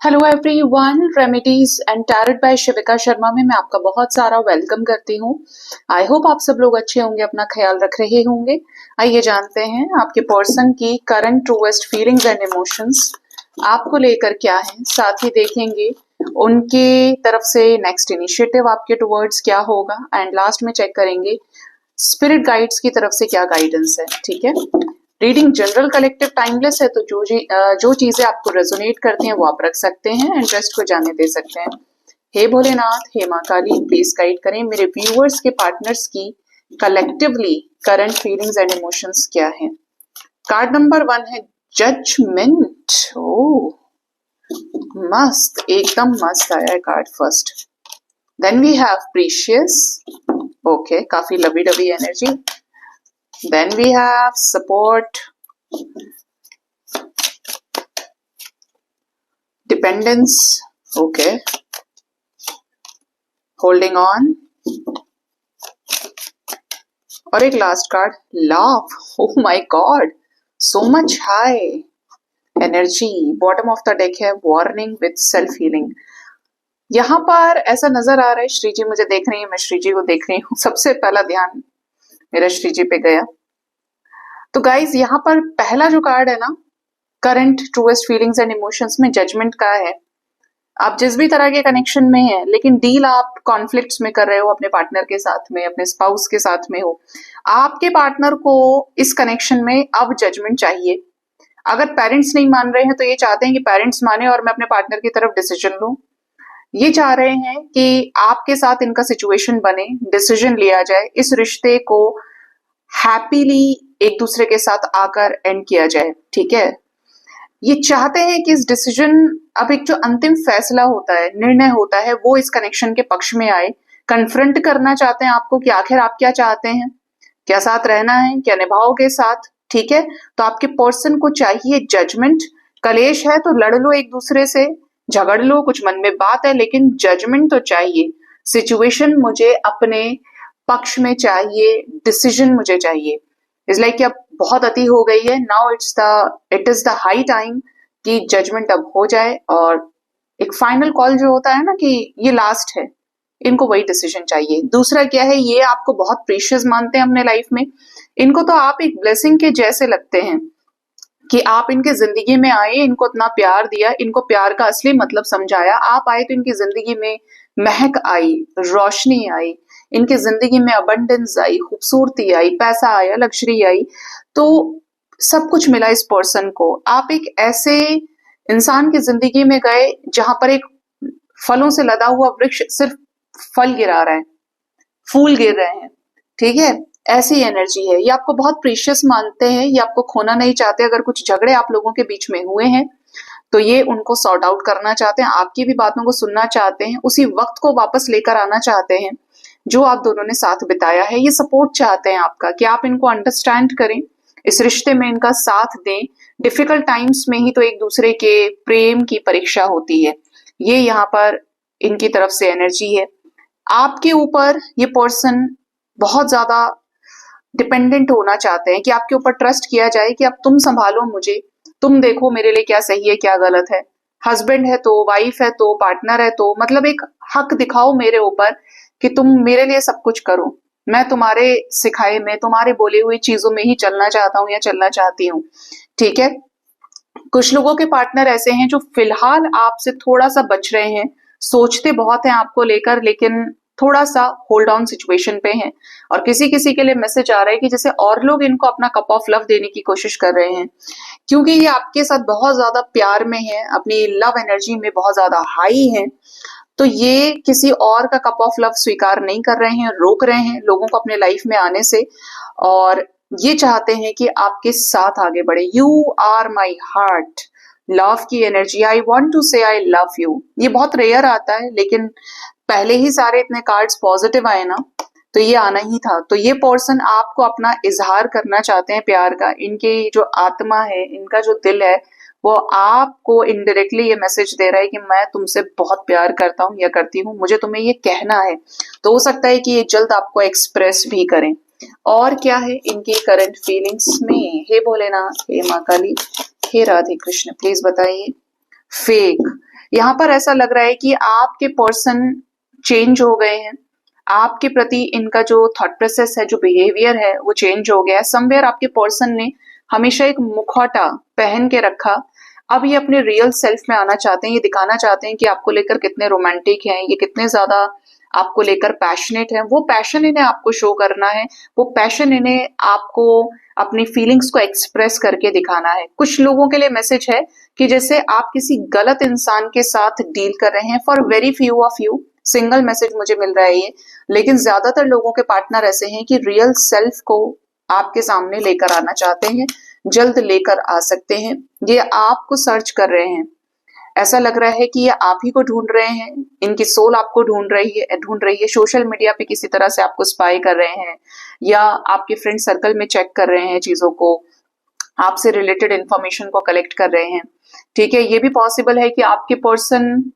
Hello everyone, remedies and tarot by Shivika Sharma में मैं आपका बहुत सारा वेलकम करती हूँ। आई होप आप सब लोग अच्छे होंगे, अपना ख्याल रख रहे होंगे। आइए जानते हैं आपके पर्सन की current truest feelings and emotions आपको लेकर क्या है। साथ ही देखेंगे उनके तरफ से नेक्स्ट इनिशिएटिव आपके टुवर्ड्स क्या होगा एंड लास्ट में चेक करेंगे स्पिरिट गाइड्स की तरफ से क्या गाइडेंस है। ठीक है, रीडिंग जनरल कलेक्टिव टाइमलेस है, तो जो चीजें आपको रेजोनेट करती हैं वो आप रख सकते हैं, इंटरेस्ट को जाने दे सकते हैं। हे भोलेनाथ, हे माँ काली, प्लीज गाइड करें मेरे व्यूअर्स के पार्टनर्स की collectively current feelings and emotions क्या है। कार्ड नंबर 1 है जजमेंट। ओ मस्त, एकदम मस्त आया है card first. Then we have precious. Okay, काफी lovey dovey energy. Then we have support, dependence, okay, holding on, और एक last card love. oh my god, so much high energy। Bottom of the deck है warning with self healing. यहाँ पर ऐसा नजर आ रहा है, श्री जी मुझे देख रही है, मैं श्री जी को देख रही हूँ। सबसे पहला ध्यान मेरा श्री जी पे गया। तो गाइज यहाँ पर पहला जो कार्ड है ना, current truest feelings and emotions में जजमेंट का है। आप जिस भी तरह के कनेक्शन में हैं, लेकिन डील आप कॉन्फ्लिक्ट्स में कर रहे हो, अपने पार्टनर के साथ में, अपने स्पाउस के साथ में हो, आपके पार्टनर को इस कनेक्शन में अब जजमेंट चाहिए। अगर पेरेंट्स नहीं मान रहे हैं तो ये चाहते हैं कि पेरेंट्स माने और मैं अपने पार्टनर की तरफ डिसीजन लूं। ये चाह रहे हैं कि आपके साथ इनका सिचुएशन बने, डिसीजन लिया जाए, इस रिश्ते को हैप्पीली एक दूसरे के साथ आकर एंड किया जाए। ठीक है, ये चाहते हैं कि इस डिसीजन, अब एक जो अंतिम फैसला होता है, निर्णय होता है, वो इस कनेक्शन के पक्ष में आए। कन्फ्रंट करना चाहते हैं आपको कि आखिर आप क्या चाहते हैं, क्या साथ रहना है, क्या निभाओगे साथ। ठीक है, तो आपके पर्सन को चाहिए जजमेंट। कलेश है तो लड़ लो एक दूसरे से, झगड़ लो, कुछ मन में बात है, लेकिन जजमेंट तो चाहिए। सिचुएशन मुझे अपने पक्ष में चाहिए, डिसीजन मुझे चाहिए। इज लाइक अब बहुत अति हो गई है, now it is the high time कि जजमेंट अब हो जाए। और एक फाइनल कॉल जो होता है ना कि ये लास्ट है, इनको वही डिसीजन चाहिए। दूसरा क्या है, ये आपको बहुत प्रीशियस मानते हैं अपने लाइफ में। इनको तो आप एक ब्लेसिंग के जैसे लगते हैं कि आप इनके जिंदगी में आए, इनको इतना प्यार दिया, इनको प्यार का असली मतलब समझाया। आप आए तो इनकी जिंदगी में महक आई, रोशनी आई, इनकी जिंदगी में अबंडेंस आई, खूबसूरती आई, पैसा आया, लग्जरी आई, तो सब कुछ मिला इस पर्सन को। आप एक ऐसे इंसान की जिंदगी में गए जहां पर एक फलों से लदा हुआ वृक्ष सिर्फ फल गिरा रहा है, फूल गिर रहे हैं। ठीक है, ऐसी एनर्जी है। ये आपको बहुत प्रीशियस मानते हैं, ये आपको खोना नहीं चाहते। अगर कुछ झगड़े आप लोगों के बीच में हुए हैं तो ये उनको सॉर्ट आउट करना चाहते हैं, आपकी भी बातों को सुनना चाहते हैं, उसी वक्त को वापस लेकर आना चाहते हैं जो आप दोनों ने साथ बिताया है। ये सपोर्ट चाहते हैं आपका कि आप इनको अंडरस्टैंड करें, इस रिश्ते में इनका साथ दें। डिफिकल्ट टाइम्स में ही तो एक दूसरे के प्रेम की परीक्षा होती है। ये यहाँ पर इनकी तरफ से एनर्जी है। आपके ऊपर ये पर्सन बहुत ज्यादा डिपेंडेंट होना चाहते हैं कि आपके ऊपर ट्रस्ट किया जाए कि अब तुम संभालो मुझे, तुम देखो मेरे लिए क्या सही है क्या गलत है। हस्बैंड है तो, वाइफ है तो, पार्टनर है तो, मतलब एक हक दिखाओ मेरे ऊपर कि तुम मेरे लिए सब कुछ करो। मैं तुम्हारे सिखाए में, तुम्हारे बोले हुई चीजों में ही चलना चाहता हूँ या चलना चाहती हूँ। ठीक है, कुछ लोगों के पार्टनर ऐसे हैं जो फिलहाल आपसे थोड़ा सा बच रहे हैं, सोचते बहुत हैं आपको लेकर, लेकिन थोड़ा सा होल्ड ऑन सिचुएशन पे हैं। और किसी किसी के लिए मैसेज आ रहा है कि जैसे और लोग इनको अपना कप ऑफ लव देने की कोशिश कर रहे हैं, क्योंकि ये आपके साथ बहुत ज्यादा प्यार में है, अपनी लव एनर्जी में बहुत ज्यादा हाई है। तो ये किसी और का कप ऑफ लव स्वीकार नहीं कर रहे हैं, रोक रहे हैं लोगों को अपने लाइफ में आने से, और ये चाहते हैं कि आपके साथ आगे बढ़े। You are my heart, love की energy, I want to say I love you. ये बहुत रेयर आता है, लेकिन पहले ही सारे इतने कार्ड्स पॉजिटिव आए ना, तो ये आना ही था। तो ये पर्सन आपको अपना इजहार करना चाहते हैं प्यार का। इनकी जो आत्मा है, इनका जो दिल है, वो आपको इनडायरेक्टली ये मैसेज दे रहा है कि मैं तुमसे बहुत प्यार करता हूँ या करती हूँ, मुझे तुम्हें ये कहना है। तो हो सकता है कि ये जल्द आपको एक्सप्रेस भी करें। और क्या है इनकी करंट फीलिंग्स में। हे भोलेनाथ, हे माँ काली, हे राधे कृष्ण, प्लीज बताइए फेक। यहाँ पर ऐसा लग रहा है कि आपके पर्सन चेंज हो गए हैं, आपके प्रति इनका जो थॉट प्रोसेस है, जो बिहेवियर है वो चेंज हो गया है। समवेयर आपके पर्सन ने हमेशा एक मुखौटा पहन के रखा, अब ये अपने रियल सेल्फ में आना चाहते हैं, ये दिखाना चाहते हैं कि आपको लेकर कितने रोमांटिक हैं, ये कितने ज्यादा आपको लेकर पैशनेट है। वो पैशन इन्हें आपको शो करना है, वो पैशन इन्हें आपको अपनी फीलिंग्स को एक्सप्रेस करके दिखाना है। कुछ लोगों के लिए मैसेज है कि जैसे आप किसी गलत इंसान के साथ डील कर रहे हैं। For very few of you single message मुझे मिल रहा है ये, लेकिन ज्यादातर लोगों के पार्टनर ऐसे हैं कि रियल सेल्फ को आपके सामने लेकर आना चाहते हैं, जल्द लेकर आ सकते हैं। ये आपको सर्च कर रहे हैं, ऐसा लग रहा है कि ये आप ही को ढूंढ रहे हैं, इनकी सोल आपको ढूंढ रही है। सोशल मीडिया पे किसी तरह से आपको स्पाई कर रहे हैं, या आपके फ्रेंड सर्कल में चेक कर रहे हैं चीजों को, आपसे रिलेटेड इंफॉर्मेशन को कलेक्ट कर रहे हैं। ठीक है, ये भी पॉसिबल है कि आपके पर्सन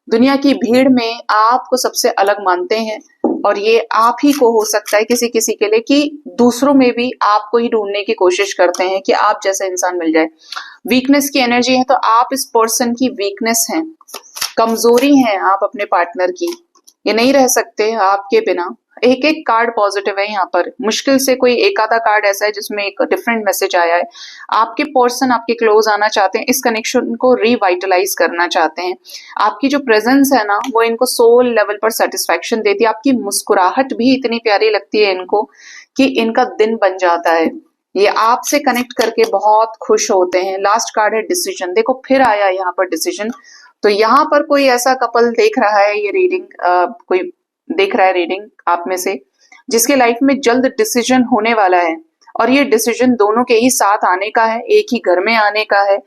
दुनिया की भीड़ में आपको सबसे अलग मानते हैं, और ये आप ही को हो सकता है किसी किसी के लिए कि दूसरों में भी आपको ही ढूंढने की कोशिश करते हैं कि आप जैसा इंसान मिल जाए। वीकनेस की एनर्जी है, तो आप इस पर्सन की वीकनेस हैं, कमजोरी हैं आप अपने पार्टनर की, ये नहीं रह सकते आपके बिना। एक एक कार्ड पॉजिटिव है यहाँ पर, मुश्किल से कोई एक आधा कार्ड ऐसा है जिसमें एक डिफरेंट मैसेज आया है। आपके पर्सन आपके क्लोज आना चाहते हैं, इस कनेक्शन को रिवाइटलाइज करना चाहते हैं। आपकी जो प्रेजेंस है ना, वो इनको सोल लेवल पर सेटिस्फेक्शन देती है। आपकी मुस्कुराहट भी इतनी प्यारी लगती है इनको कि इनका दिन बन जाता है। ये आपसे कनेक्ट करके बहुत खुश होते हैं। लास्ट कार्ड है डिसीजन, देखो फिर आया यहाँ पर डिसीजन। तो यहाँ पर कोई ऐसा कपल देख रहा है, ये रीडिंग कोई देख रहा है रीडिंग आप में से, जिसके लाइफ में जल्द डिसीजन होने वाला है, और ये डिसीजन दोनों के ही साथ आने का है, एक ही घर में आने का है।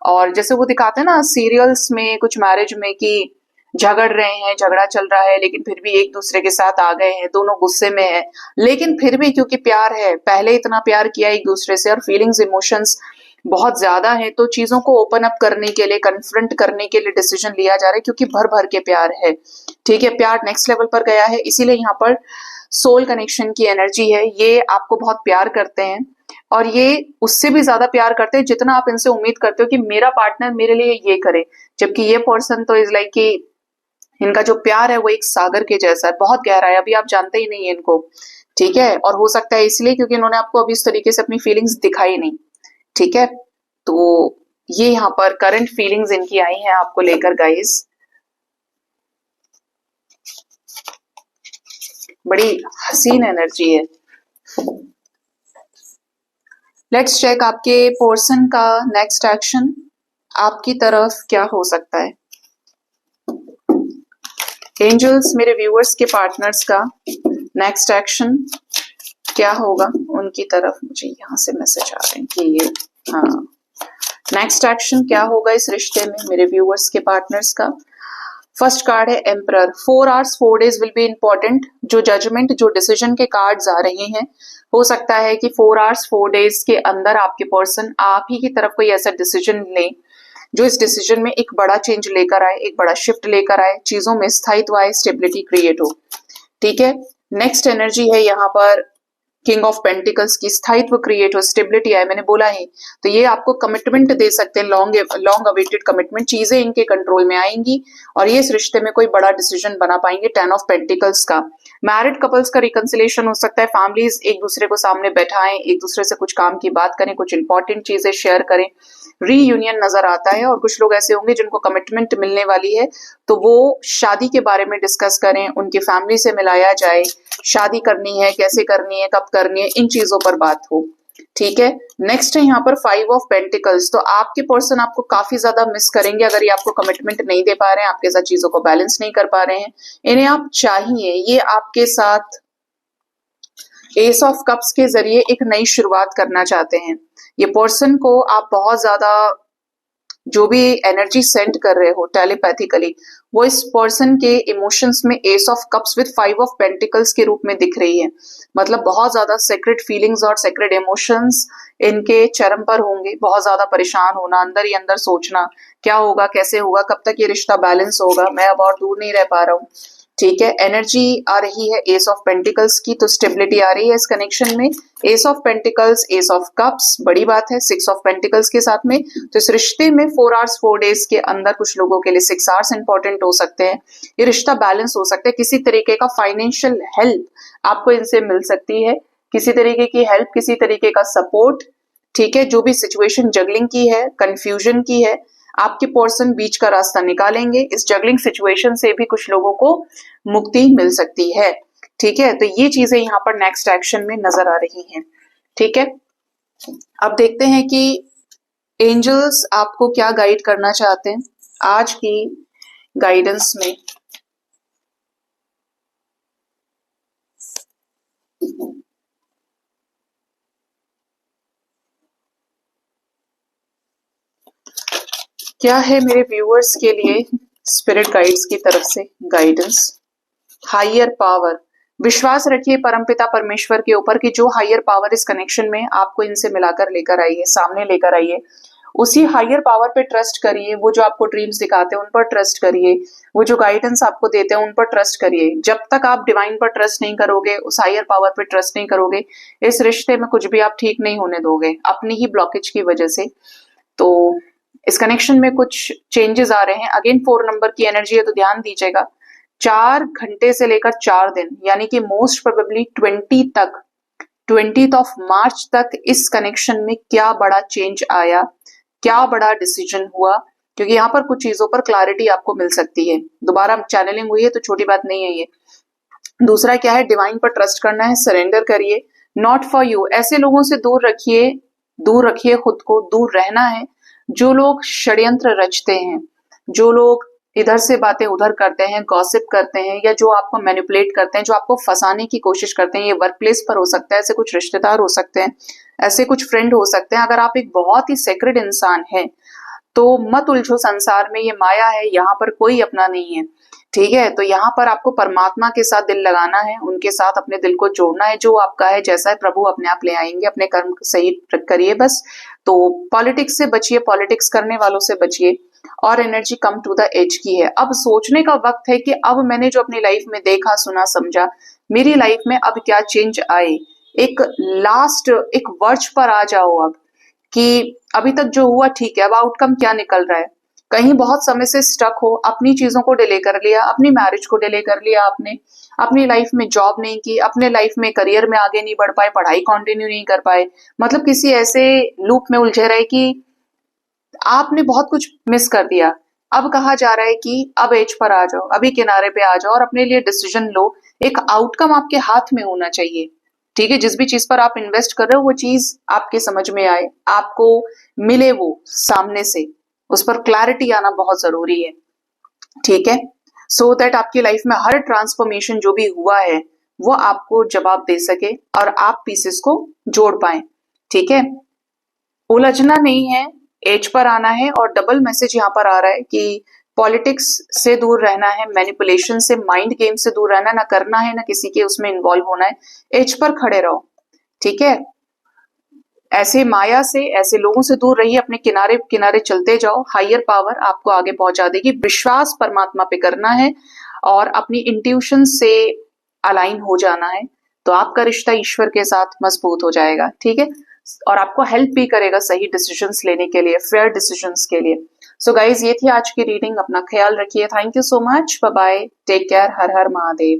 और जैसे वो दिखाते हैं ना सीरियल्स में, कुछ मैरिज में, कि झगड़ रहे हैं, झगड़ा चल रहा है, लेकिन फिर भी एक दूसरे के साथ आ गए हैं, दोनों गुस्से में है, लेकिन फिर भी क्योंकि प्यार है, पहले इतना प्यार किया एक दूसरे से और फीलिंग्स इमोशंस बहुत ज्यादा है, तो चीजों को ओपन अप करने के लिए, कन्फ्रंट करने के लिए डिसीजन लिया जा रहा है, क्योंकि भर भर के प्यार है। ठीक है, प्यार नेक्स्ट लेवल पर गया है, इसीलिए यहाँ पर सोल कनेक्शन की एनर्जी है। ये आपको बहुत प्यार करते हैं, और ये उससे भी ज्यादा प्यार करते हैं जितना आप इनसे उम्मीद करते हो कि मेरा पार्टनर मेरे लिए ये करे। जबकि ये पर्सन तो इज लाइक कि इनका जो प्यार है वो एक सागर के जैसा है, बहुत गहरा है, अभी आप जानते ही नहीं है इनको। ठीक है, और हो सकता है इसलिए क्योंकि इन्होंने आपको अभी इस तरीके से अपनी फीलिंग्स दिखाई नहीं। ठीक है, तो ये यहाँ पर करंट फीलिंग्स इनकी आई हैं आपको लेकर गाइस। बड़ी हसीन एनर्जी है। लेट्स चेक आपके पर्सन का नेक्स्ट एक्शन आपकी तरफ क्या हो सकता है। एंजल्स, मेरे व्यूअर्स के पार्टनर्स का नेक्स्ट एक्शन क्या होगा उनकी तरफ, मुझे यहाँ से मैसेज आ रहे हैं कि ये हाँ, नेक्स्ट एक्शन क्या होगा इस रिश्ते में मेरे व्यूअर्स के पार्टनर्स का। फर्स्ट कार्ड है emperor. 4 hours 4 days will be important. जो जजमेंट, जो डिसीजन के कार्ड्स आ रहे हैं, हो सकता है कि 4 hours 4 days के अंदर आपके पर्सन आप ही की तरफ कोई ऐसा डिसीजन ले जो इस डिसीजन में एक बड़ा चेंज लेकर आए, एक बड़ा शिफ्ट लेकर आए, चीजों में स्थायित्व आए, स्टेबिलिटी क्रिएट हो। ठीक है, नेक्स्ट एनर्जी है यहाँ पर किंग ऑफ पेंटिकल्स की, स्थायित्व क्रिएट हो, स्टेबिलिटी आए, मैंने बोला है। तो ये आपको कमिटमेंट दे सकते हैं, लॉन्ग अवेटेड कमिटमेंट, चीजें इनके कंट्रोल में आएंगी और ये इस रिश्ते में कोई बड़ा डिसीजन बना पाएंगे। 10 ऑफ पेंटिकल्स का, मैरिड कपल्स का रिकंसिलेशन हो सकता है, फैमिलीज एक दूसरे को सामने बैठाएं, एक दूसरे से कुछ काम की बात करें, कुछ इंपॉर्टेंट चीजें शेयर करें, रीयूनियन नजर आता है। और कुछ लोग ऐसे होंगे जिनको कमिटमेंट मिलने वाली है, तो वो शादी के बारे में डिस्कस करें, उनकी फैमिली से मिलाया जाए, शादी करनी है, कैसे करनी है, कब करनी है, इन चीजों पर बात हो। ठीक है, नेक्स्ट है यहाँ पर 5 ऑफ पेंटिकल्स। तो आपके पर्सन आपको काफी ज्यादा मिस करेंगे अगर ये आपको कमिटमेंट नहीं दे पा रहे हैं, आपके साथ चीजों को बैलेंस नहीं कर पा रहे हैं। इन्हें आप चाहिए, ये आपके साथ एस ऑफ कप्स के जरिए एक नई शुरुआत करना चाहते हैं। ये पर्सन को आप बहुत ज्यादा जो भी एनर्जी सेंड कर रहे हो टेलीपैथिकली, वो इस पर्सन के इमोशंस में S of cups with 5 of pentacles के रूप में दिख रही है। मतलब बहुत ज्यादा सेक्रेट फीलिंग्स और सेक्रेट इमोशंस इनके चरम पर होंगे। बहुत ज्यादा परेशान होना, अंदर ही अंदर सोचना क्या होगा, कैसे होगा, कब तक ये रिश्ता बैलेंस होगा, मैं अब और दूर नहीं रह पा रहा हूँ। ठीक है, एनर्जी आ रही है एस ऑफ पेंटिकल्स की, तो स्टेबिलिटी आ रही है इस कनेक्शन में। S of pentacles, S of cups, बड़ी बात है, 6 ऑफ पेंटिकल्स के साथ में। तो इस रिश्ते में 4 आवर्स 4 डेज के अंदर कुछ लोगों के लिए 6 आवर्स इंपॉर्टेंट हो सकते हैं। ये रिश्ता बैलेंस हो सकता है। किसी तरीके का फाइनेंशियल हेल्प आपको इनसे मिल सकती है, किसी तरीके की हेल्प, किसी तरीके का सपोर्ट। ठीक है, जो भी सिचुएशन जगलिंग की है, कंफ्यूजन की है, आपके पर्सन बीच का रास्ता निकालेंगे। इस जगलिंग सिचुएशन से भी कुछ लोगों को मुक्ति मिल सकती है। ठीक है, तो ये चीजें यहाँ पर नेक्स्ट एक्शन में नजर आ रही हैं। ठीक है, अब देखते हैं कि एंजल्स आपको क्या गाइड करना चाहते हैं आज की गाइडेंस में। क्या है मेरे व्यूअर्स के लिए स्पिरिट गाइड्स की तरफ से गाइडेंस? हायर पावर, विश्वास रखिए परमपिता परमेश्वर के ऊपर कि जो हायर पावर इस कनेक्शन में आपको इनसे मिलाकर लेकर आई है, सामने लेकर आई है, उसी हायर पावर पे ट्रस्ट करिए। वो जो आपको ड्रीम्स दिखाते हैं उन पर ट्रस्ट करिए, वो जो गाइडेंस आपको देते हैं उन पर ट्रस्ट करिए। जब तक आप डिवाइन पर ट्रस्ट नहीं करोगे, उस हायर पावर पे ट्रस्ट नहीं करोगे, इस रिश्ते में कुछ भी आप ठीक नहीं होने दोगे अपनी ही ब्लॉकेज की वजह से। तो इस कनेक्शन में कुछ चेंजेस आ रहे हैं। अगेन 4 नंबर की एनर्जी है, तो ध्यान दीजिएगा। 4 घंटे से लेकर 4 दिन, यानी कि most probably 20th of March तक इस कनेक्शन में क्या बड़ा चेंज आया, क्या बड़ा डिसीजन हुआ, क्योंकि यहाँ पर कुछ चीजों पर क्लैरिटी आपको मिल सकती है। दोबारा चैनलिंग हुई है तो छोटी बात नहीं है ये। दूसरा क्या है, डिवाइन पर ट्रस्ट करना है, सरेंडर करिए। नॉट फॉर यू, ऐसे लोगों से दूर रखिए, दूर रखिए खुद को, दूर रहना है जो लोग षड्यंत्र रचते हैं, जो लोग इधर से बातें उधर करते हैं, गॉसिप करते हैं, या जो आपको मैनिपुलेट करते हैं, जो आपको फंसाने की कोशिश करते हैं। ये वर्क प्लेस पर हो सकता है, ऐसे कुछ रिश्तेदार हो सकते हैं, ऐसे कुछ फ्रेंड हो सकते हैं। अगर आप एक बहुत ही सेक्रेड इंसान हैं तो मत उलझो संसार में, ये माया है, यहाँ पर कोई अपना नहीं है। ठीक है, तो यहाँ पर आपको परमात्मा के साथ दिल लगाना है, उनके साथ अपने दिल को जोड़ना है। जो आपका है, जैसा है, प्रभु अपने आप ले आएंगे। अपने कर्म सही करिए बस। तो पॉलिटिक्स से बचिए, पॉलिटिक्स करने वालों से बचिए। और energy come to the edge की है। अब सोचने का वक्त है कि अब मैंने जो अपनी लाइफ में देखा, सुना, समझा, मेरी लाइफ में अब क्या चेंज आए। एक लास्ट एक वर्च पर आ जाओ अब, कि अभी तक जो हुआ ठीक है, अब आउटकम क्या निकल रहा है। कहीं बहुत समय से स्टक हो, अपनी चीजों को डिले कर लिया, अपनी मैरिज को डिले कर लिया आपने, अपनी लाइफ में जॉब नहीं की, अपने लाइफ में करियर में आगे नहीं बढ़ पाए, पढ़ाई कंटिन्यू नहीं कर पाए, मतलब किसी ऐसे लूप में उलझे रहे कि आपने बहुत कुछ मिस कर दिया। अब कहा जा रहा है कि अब एज पर आ जाओ, अभी किनारे पे आ जाओ और अपने लिए डिसीजन लो। एक आउटकम आपके हाथ में होना चाहिए। ठीक है, जिस भी चीज पर आप इन्वेस्ट कर रहे हो वो चीज आपके समझ में आए, आपको मिले वो सामने से, उस पर क्लैरिटी आना बहुत जरूरी है। ठीक है, सो दैट आपकी लाइफ में हर ट्रांसफॉर्मेशन जो भी हुआ है वो आपको जवाब दे सके और आप पीसेस को जोड़ पाए। ठीक है, उलझना नहीं है, एज पर आना है। और डबल मैसेज यहाँ पर आ रहा है कि पॉलिटिक्स से दूर रहना है, मैनिपुलेशन से, माइंड गेम से दूर रहना, ना करना है, ना किसी के उसमें इन्वॉल्व होना है। एज पर खड़े रहो। ठीक है, ऐसे माया से, ऐसे लोगों से दूर रहिए, अपने किनारे किनारे चलते जाओ। हायर पावर आपको आगे पहुंचा देगी। विश्वास परमात्मा पे करना है और अपनी इंट्यूशन से अलाइन हो जाना है, तो आपका रिश्ता ईश्वर के साथ मजबूत हो जाएगा। ठीक है, और आपको हेल्प भी करेगा सही डिसीजंस लेने के लिए, फेयर डिसीजंस के लिए। सो गाइज, ये थी आज की रीडिंग। अपना ख्याल रखिए। Thank you so much. Bye bye, take care. हर हर महादेव।